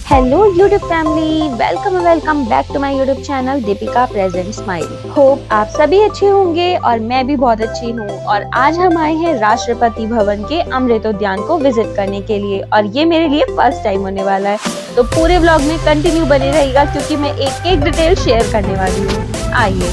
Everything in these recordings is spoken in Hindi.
Hello YouTube family, welcome back to my YouTube channel Deepika present smile. Hope आप सभी अच्छे होंगे और मैं भी बहुत अच्छी हूँ। और आज हम आए हैं राष्ट्रपति भवन के अमृत उद्यान को विजिट करने के लिए और ये मेरे लिए फर्स्ट टाइम होने वाला है। तो पूरे व्लॉग में कंटिन्यू बने रहेगा क्योंकि मैं एक एक डिटेल शेयर करने वाली हूँ। आइए,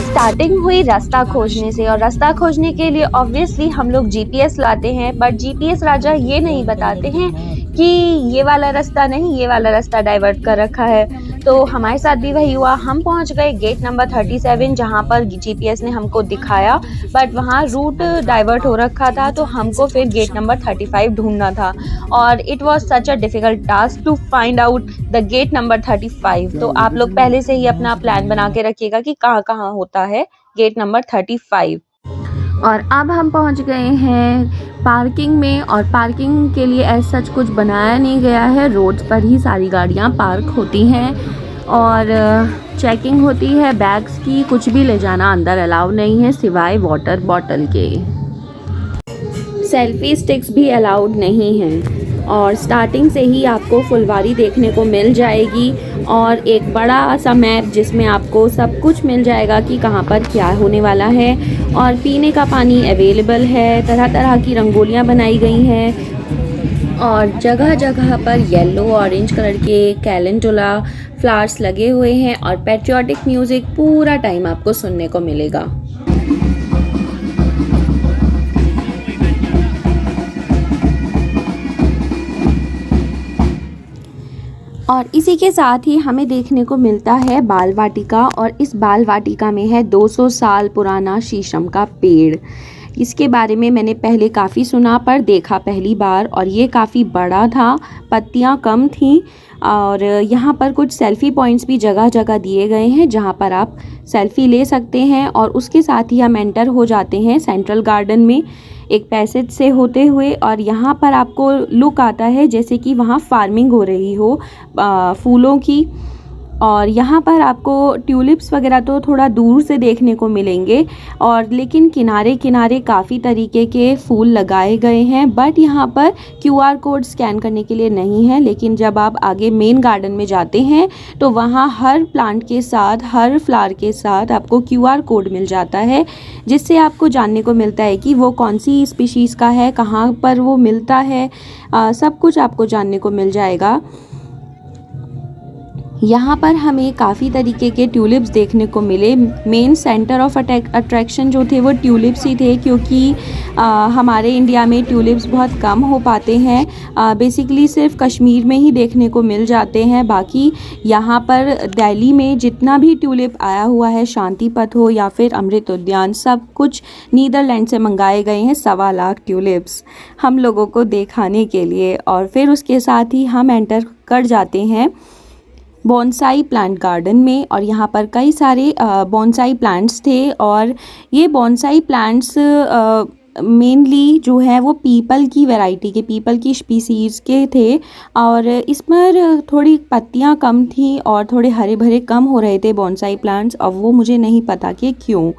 स्टार्टिंग हुई रास्ता खोजने से और रास्ता खोजने के लिए ऑब्वियसली हम लोग जीपीएस लाते हैं, बट जीपीएस राजा ये नहीं बताते हैं कि ये वाला रास्ता नहीं, ये वाला रास्ता डाइवर्ट कर रखा है। तो हमारे साथ भी वही हुआ। हम पहुंच गए गेट नंबर 37 जहां पर जीपीएस ने हमको दिखाया, बट वहां रूट डाइवर्ट हो रखा था। तो हमको फिर गेट नंबर 35 ढूंढना था और it was such a difficult task to find out the gate number 35। तो आप लोग पहले से ही अपना प्लान बना के रखिएगा कि कहाँ कहाँ होता है गेट नंबर 35। और अब हम पहुंच गए हैं पार्किंग में और पार्किंग के लिए ऐसा सच कुछ बनाया नहीं गया है। रोड्स पर ही सारी गाड़ियां पार्क होती हैं और चेकिंग होती है बैग्स की। कुछ भी ले जाना अंदर अलाउ नहीं है सिवाय वाटर बॉटल के। सेल्फी स्टिक्स भी अलाउड नहीं हैं और स्टार्टिंग से ही आपको फुलवारी देखने को मिल जाएगी और एक बड़ा सा मैप जिसमें आपको सब कुछ मिल जाएगा कि कहाँ पर क्या होने वाला है। और पीने का पानी अवेलेबल है, तरह तरह की रंगोलियाँ बनाई गई हैं और जगह जगह पर येलो ऑरेंज कलर के कैलेंडुला फ्लावर्स लगे हुए हैं और पैट्रियोटिक म्यूज़िक पूरा टाइम आपको सुनने को मिलेगा। और इसी के साथ ही हमें देखने को मिलता है बाल वाटिका और इस बाल वाटिका में है 200 साल पुराना शीशम का पेड़। इसके बारे में मैंने पहले काफ़ी सुना पर देखा पहली बार और ये काफ़ी बड़ा था, पत्तियां कम थीं और यहाँ पर कुछ सेल्फ़ी पॉइंट्स भी जगह जगह दिए गए हैं जहाँ पर आप सेल्फ़ी ले सकते हैं। और उसके साथ ही हम एंटर हो जाते हैं सेंट्रल गार्डन में एक पैसेज से होते हुए और यहाँ पर आपको लुक आता है जैसे कि वहाँ फार्मिंग हो रही हो फूलों की। और यहाँ पर आपको ट्यूलिप्स वगैरह तो थोड़ा दूर से देखने को मिलेंगे और लेकिन किनारे किनारे काफ़ी तरीके के फूल लगाए गए हैं। बट यहाँ पर क्यूआर कोड स्कैन करने के लिए नहीं है, लेकिन जब आप आगे मेन गार्डन में जाते हैं तो वहाँ हर प्लांट के साथ, हर फ्लावर के साथ आपको क्यूआर कोड मिल जाता है जिससे आपको जानने को मिलता है कि वो कौन सी स्पीशीज़ का है, कहाँ पर वो मिलता है, सब कुछ आपको जानने को मिल जाएगा। यहाँ पर हमें काफ़ी तरीके के ट्यूलिप्स देखने को मिले। मेन सेंटर ऑफ अट्रैक्शन जो थे वो ट्यूलिप्स ही थे क्योंकि हमारे इंडिया में ट्यूलिप्स बहुत कम हो पाते हैं। बेसिकली सिर्फ कश्मीर में ही देखने को मिल जाते हैं। बाकी यहाँ पर दिल्ली में जितना भी ट्यूलिप आया हुआ है, शांति पथ हो या फिर अमृत उद्यान, सब कुछ नीदरलैंड से मंगाए गए हैं। 1.25 लाख ट्यूलिप्स हम लोगों को दिखाने के लिए। और फिर उसके साथ ही हम एंटर कर जाते हैं बॉन्साई प्लांट गार्डन में और यहाँ पर कई सारे बॉन्साई प्लांट्स थे और ये बॉन्साई प्लांट्स मेनली जो है वो पीपल की वैरायटी के, पीपल की स्पीसीज़ के थे और इस पर थोड़ी पत्तियाँ कम थी और थोड़े हरे भरे कम हो रहे थे बॉन्साई प्लांट्स। अब वो मुझे नहीं पता कि क्यों,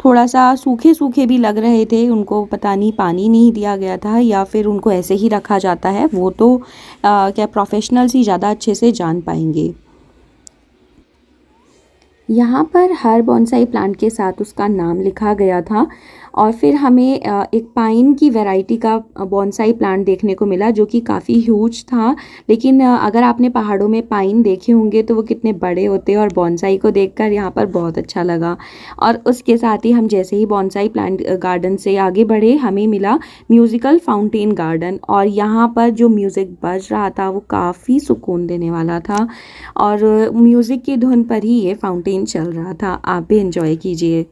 थोड़ा सा सूखे सूखे भी लग रहे थे। उनको पता नहीं पानी नहीं दिया गया था या फिर उनको ऐसे ही रखा जाता है, वो तो क्या प्रोफेशनल्स ही ज़्यादा अच्छे से जान पाएंगे। यहाँ पर हर बॉन्साई प्लांट के साथ उसका नाम लिखा गया था और फिर हमें एक पाइन की वैरायटी का बॉन्साई प्लांट देखने को मिला जो कि काफ़ी ह्यूज था। लेकिन अगर आपने पहाड़ों में पाइन देखे होंगे तो वो कितने बड़े होते हैं और बॉन्साई को देखकर यहाँ पर बहुत अच्छा लगा। और उसके साथ ही हम जैसे ही बॉन्साई प्लांट गार्डन से आगे बढ़े हमें मिला म्यूज़िकल फाउंटेन गार्डन और यहाँ पर जो म्यूज़िक बज रहा था वो काफ़ी सुकून देने वाला था और म्यूज़िक की धुन पर ही ये फाउंटेन चल रहा था। आप भी एंजॉय कीजिए।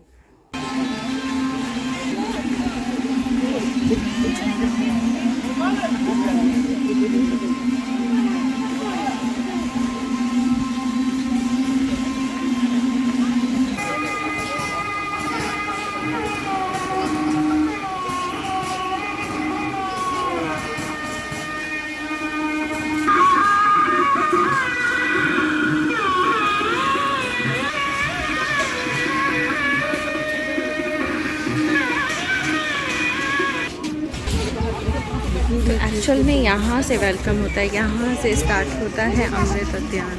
एक्चुअल में यहाँ से वेलकम होता है, यहाँ से स्टार्ट होता है अमृत उद्यान।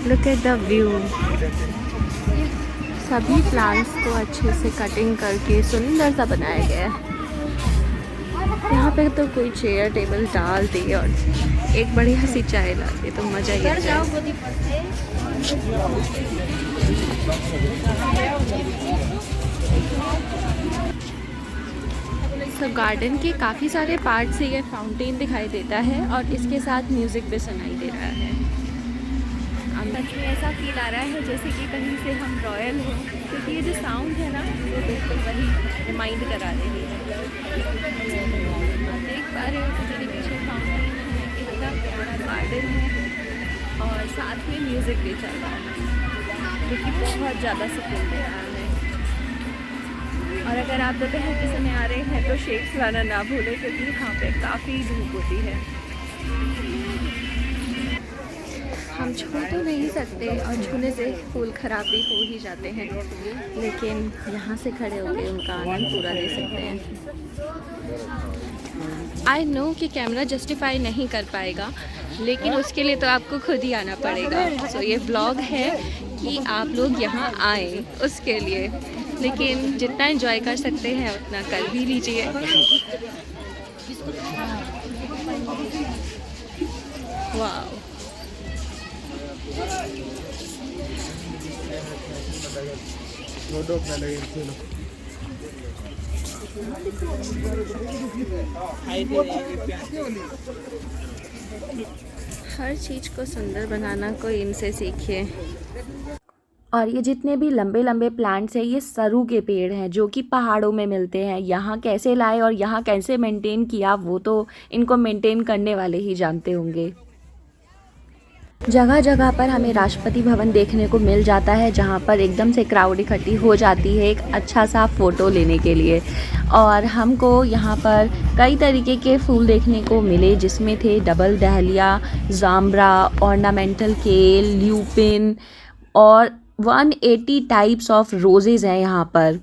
Look at the view. सभी प्लांट्स को अच्छे से कटिंग करके सुंदर सा बनाया गया है। यहाँ पे तो कोई चेयर टेबल डाल दी और एक बढ़िया सी चाय ला दी तो मज़ा ही आ जाए। सब गार्डन के काफ़ी सारे पार्ट से ये फाउंटेन दिखाई देता है और इसके साथ म्यूज़िक भी सुनाई दे रहा है। सच में ऐसा फील आ रहा है जैसे कि कहीं से हम रॉयल हो, क्योंकि ये जो साउंड है ना वो बिल्कुल वही रिमाइंड करा रही है। आप देख पा रहे हो कि मेरे पीछे फाउंटेन है, इतना प्यारा गार्डन है और साथ में म्यूज़िक भी चल रहा है जो कि बहुत ज़्यादा सुकून दे रहा है। और अगर आप दोपहर के समय आ रहे हैं तो शेक्स लाना ना भूलें, क्योंकि यहाँ पे काफ़ी धूप होती है। हम छू तो नहीं सकते और छूने से फूल ख़राब भी हो ही जाते हैं, लेकिन यहाँ से खड़े होकर उनका आनंद पूरा ले सकते हैं। आई नो कि कैमरा जस्टिफाई नहीं कर पाएगा, लेकिन उसके लिए तो आपको खुद ही आना पड़ेगा। सो ये व्लॉग है कि आप लोग यहाँ आए उसके लिए, लेकिन जितना एंजॉय कर सकते हैं उतना कर भी लीजिए। वाह, हर चीज़ को सुंदर बनाना कोई इनसे सीखिए। और ये जितने भी लंबे लंबे प्लांट्स हैं ये सरू के पेड़ हैं जो कि पहाड़ों में मिलते हैं। यहाँ कैसे लाए और यहाँ कैसे मेंटेन किया वो तो इनको मेंटेन करने वाले ही जानते होंगे। जगह जगह पर हमें राष्ट्रपति भवन देखने को मिल जाता है, जहाँ पर एकदम से क्राउड इकट्ठी हो जाती है एक अच्छा सा फ़ोटो लेने के लिए। और हमको यहाँ पर कई तरीके के फूल देखने को मिले, जिसमें थे डबल डहलिया, जाम्बरा, ऑर्नामेंटल केल, ल्यूपिन और 180 टाइप्स ऑफ रोजेज़ हैं यहाँ पर।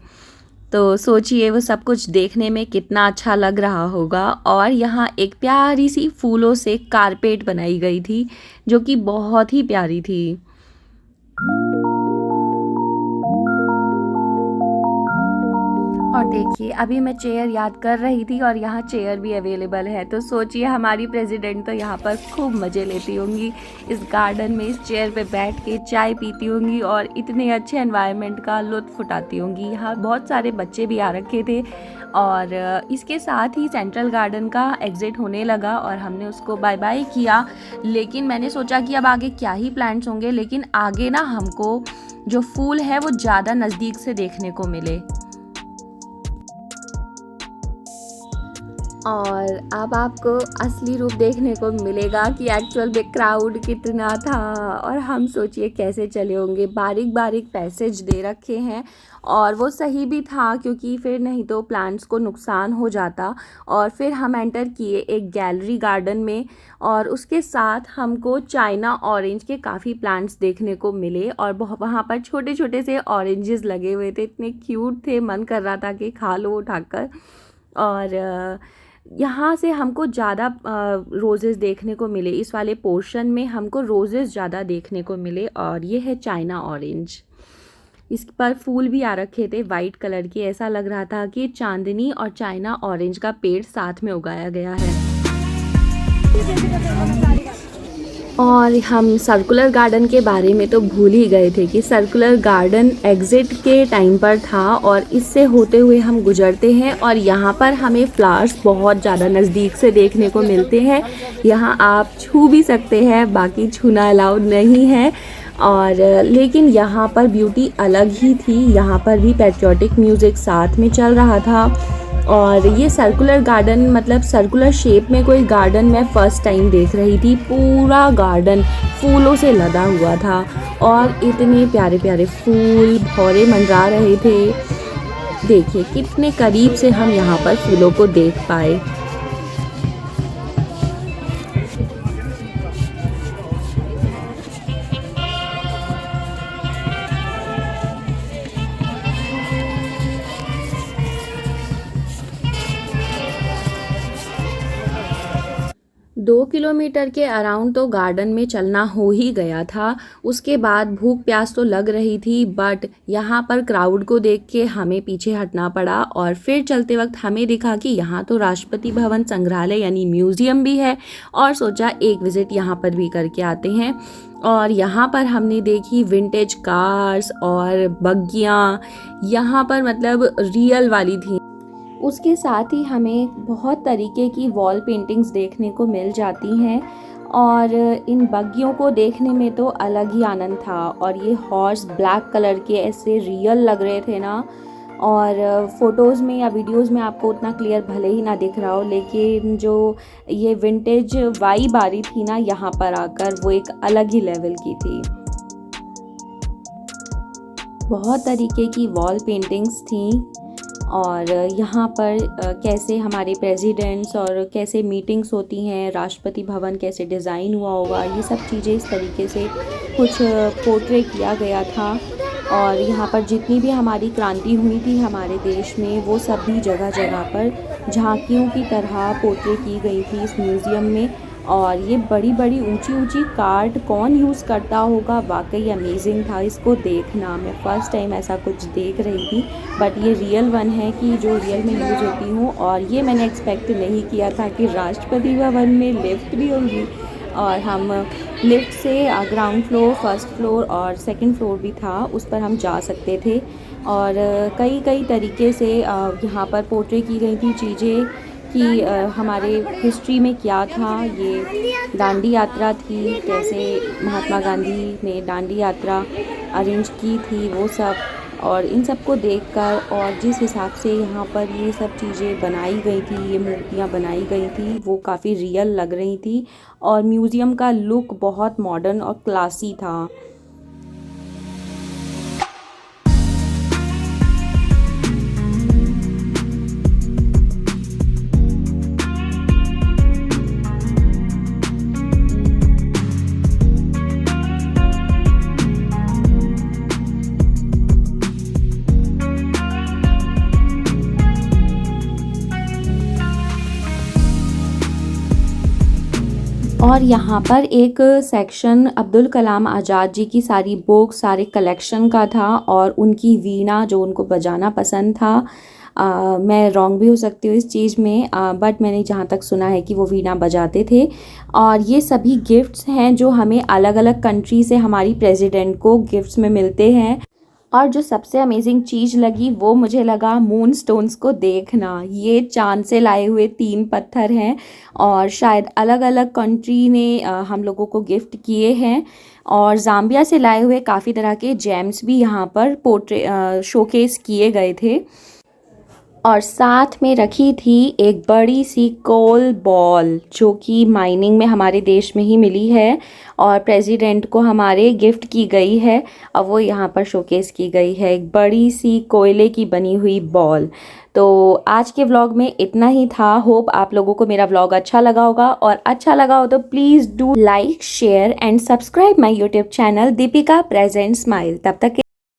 तो सोचिए वो सब कुछ देखने में कितना अच्छा लग रहा होगा। और यहाँ एक प्यारी सी फूलों से कारपेट बनाई गई थी जो कि बहुत ही प्यारी थी। और देखिए अभी मैं चेयर याद कर रही थी और यहाँ चेयर भी अवेलेबल है, तो सोचिए हमारी प्रेसिडेंट तो यहाँ पर खूब मज़े लेती होंगी इस गार्डन में, इस चेयर पे बैठ के चाय पीती होंगी और इतने अच्छे एनवायरनमेंट का लुत्फ़ उठाती होंगी। यहाँ बहुत सारे बच्चे भी आ रखे थे और इसके साथ ही सेंट्रल गार्डन का एग्ज़िट होने लगा और हमने उसको बाय बाय किया। लेकिन मैंने सोचा कि अब आगे क्या ही प्लांट्स होंगे, लेकिन आगे ना हमको जो फूल है वो ज़्यादा नज़दीक से देखने को मिले। और अब आपको असली रूप देखने को मिलेगा कि एक्चुअल में क्राउड कितना था। और हम सोचिए कैसे चले होंगे, बारीक बारीक पैसेज दे रखे हैं और वो सही भी था, क्योंकि फिर नहीं तो प्लांट्स को नुकसान हो जाता। और फिर हम एंटर किए एक गैलरी गार्डन में और उसके साथ हमको चाइना ऑरेंज के काफ़ी प्लांट्स देखने को मिले और वहाँ पर छोटे छोटे से ऑरेंजेस लगे हुए थे, इतने क्यूट थे, मन कर रहा था कि खा लो उठाकर। और यहाँ से हमको ज़्यादा रोज़ेज़ देखने को मिले, इस वाले पोर्शन में हमको रोज़ेज़ ज़्यादा देखने को मिले। और ये है चाइना ऑरेंज, इस पर फूल भी आ रखे थे वाइट कलर के, ऐसा लग रहा था कि चांदनी और चाइना ऑरेंज का पेड़ साथ में उगाया गया है। और हम सर्कुलर गार्डन के बारे में तो भूल ही गए थे कि सर्कुलर गार्डन एग्ज़िट के टाइम पर था और इससे होते हुए हम गुजरते हैं और यहाँ पर हमें फ्लावर्स बहुत ज़्यादा नज़दीक से देखने को मिलते हैं। यहाँ आप छू भी सकते हैं, बाकी छूना अलाउड नहीं है। और लेकिन यहाँ पर ब्यूटी अलग ही थी, यहाँ पर भी पैट्रियोटिक म्यूज़िक साथ में चल रहा था। और ये सर्कुलर गार्डन मतलब सर्कुलर शेप में कोई गार्डन मैं फ़र्स्ट टाइम देख रही थी। पूरा गार्डन फूलों से लदा हुआ था और इतने प्यारे प्यारे फूल भौरे मंडरा रहे थे। देखिए कितने करीब से हम यहाँ पर फूलों को देख पाए। 2 किलोमीटर के अराउंड तो गार्डन में चलना हो ही गया था। उसके बाद भूख प्यास तो लग रही थी, बट यहाँ पर क्राउड को देख के हमें पीछे हटना पड़ा और फिर चलते वक्त हमें दिखा कि यहाँ तो राष्ट्रपति भवन संग्रहालय यानी म्यूज़ियम भी है और सोचा एक विज़िट यहाँ पर भी करके आते हैं। और यहाँ पर हमने देखी विंटेज कार्स और बग्गियाँ, यहाँ पर मतलब रियल वाली थी। उसके साथ ही हमें बहुत तरीके की वॉल पेंटिंग्स देखने को मिल जाती हैं और इन बग्गियों को देखने में तो अलग ही आनंद था। और ये हॉर्स ब्लैक कलर के ऐसे रियल लग रहे थे ना, और फ़ोटोज़ में या वीडियोज़ में आपको उतना क्लियर भले ही ना दिख रहा हो, लेकिन जो ये विंटेज वाइब आ रही थी ना यहाँ पर आकर, वो एक अलग ही लेवल की थी। बहुत तरीके की वॉल पेंटिंग्स थी और यहाँ पर कैसे हमारे प्रेसिडेंट्स और कैसे मीटिंग्स होती हैं, राष्ट्रपति भवन कैसे डिज़ाइन हुआ होगा, ये सब चीज़ें इस तरीके से कुछ पोर्ट्रे किया गया था। और यहाँ पर जितनी भी हमारी क्रांति हुई थी हमारे देश में, वो सभी जगह जगह पर झांकियों की तरह पोर्ट्रे की गई थी इस म्यूज़ियम में। और ये बड़ी बड़ी ऊंची ऊंची कार्ड कौन यूज़ करता होगा, वाकई अमेजिंग था इसको देखना। मैं फ़र्स्ट टाइम ऐसा कुछ देख रही थी, बट ये रियल वन है कि जो रियल में यूज़ होती हूँ। और ये मैंने एक्सपेक्ट नहीं किया था कि राष्ट्रपति भवन में लिफ्ट भी होगी, और हम लिफ्ट से ग्राउंड फ्लोर, फर्स्ट फ्लोर और सेकंड फ्लोर भी था, उस पर हम जा सकते थे। और कई कई तरीके से यहाँ पर पोर्ट्रे की गई थी चीज़ें कि हमारे हिस्ट्री में क्या था। ये दांडी यात्रा थी, कैसे महात्मा गांधी ने दांडी यात्रा अरेंज की थी, वो सब। और इन सब को देखकर और जिस हिसाब से यहाँ पर ये सब चीज़ें बनाई गई थी, ये मूर्तियाँ बनाई गई थी, वो काफ़ी रियल लग रही थी। और म्यूज़ियम का लुक बहुत मॉडर्न और क्लासी था। और यहाँ पर एक सेक्शन अब्दुल कलाम आज़ाद जी की सारी बुक्स, सारे कलेक्शन का था, और उनकी वीणा जो उनको बजाना पसंद था। मैं रॉन्ग भी हो सकती हूँ इस चीज़ में, बट मैंने जहाँ तक सुना है कि वो वीणा बजाते थे। और ये सभी गिफ्ट्स हैं जो हमें अलग अलग कंट्री से हमारी प्रेसिडेंट को गिफ्ट्स में मिलते हैं। और जो सबसे अमेजिंग चीज़ लगी वो मुझे लगा मून स्टोन्स को देखना। ये चांद से लाए हुए 3 पत्थर हैं और शायद अलग अलग कंट्री ने हम लोगों को गिफ्ट किए हैं। और ज़ाम्बिया से लाए हुए काफ़ी तरह के जेम्स भी यहाँ पर शोकेस किए गए थे। और साथ में रखी थी एक बड़ी सी कोल बॉल जो कि माइनिंग में हमारे देश में ही मिली है और प्रेसिडेंट को हमारे गिफ्ट की गई है, और वो यहाँ पर शोकेस की गई है, एक बड़ी सी कोयले की बनी हुई बॉल। तो आज के व्लॉग में इतना ही था। होप आप लोगों को मेरा व्लॉग अच्छा लगा होगा, और अच्छा लगा हो तो please do like, share and subscribe my YouTube channel Deepika present smile. तब तक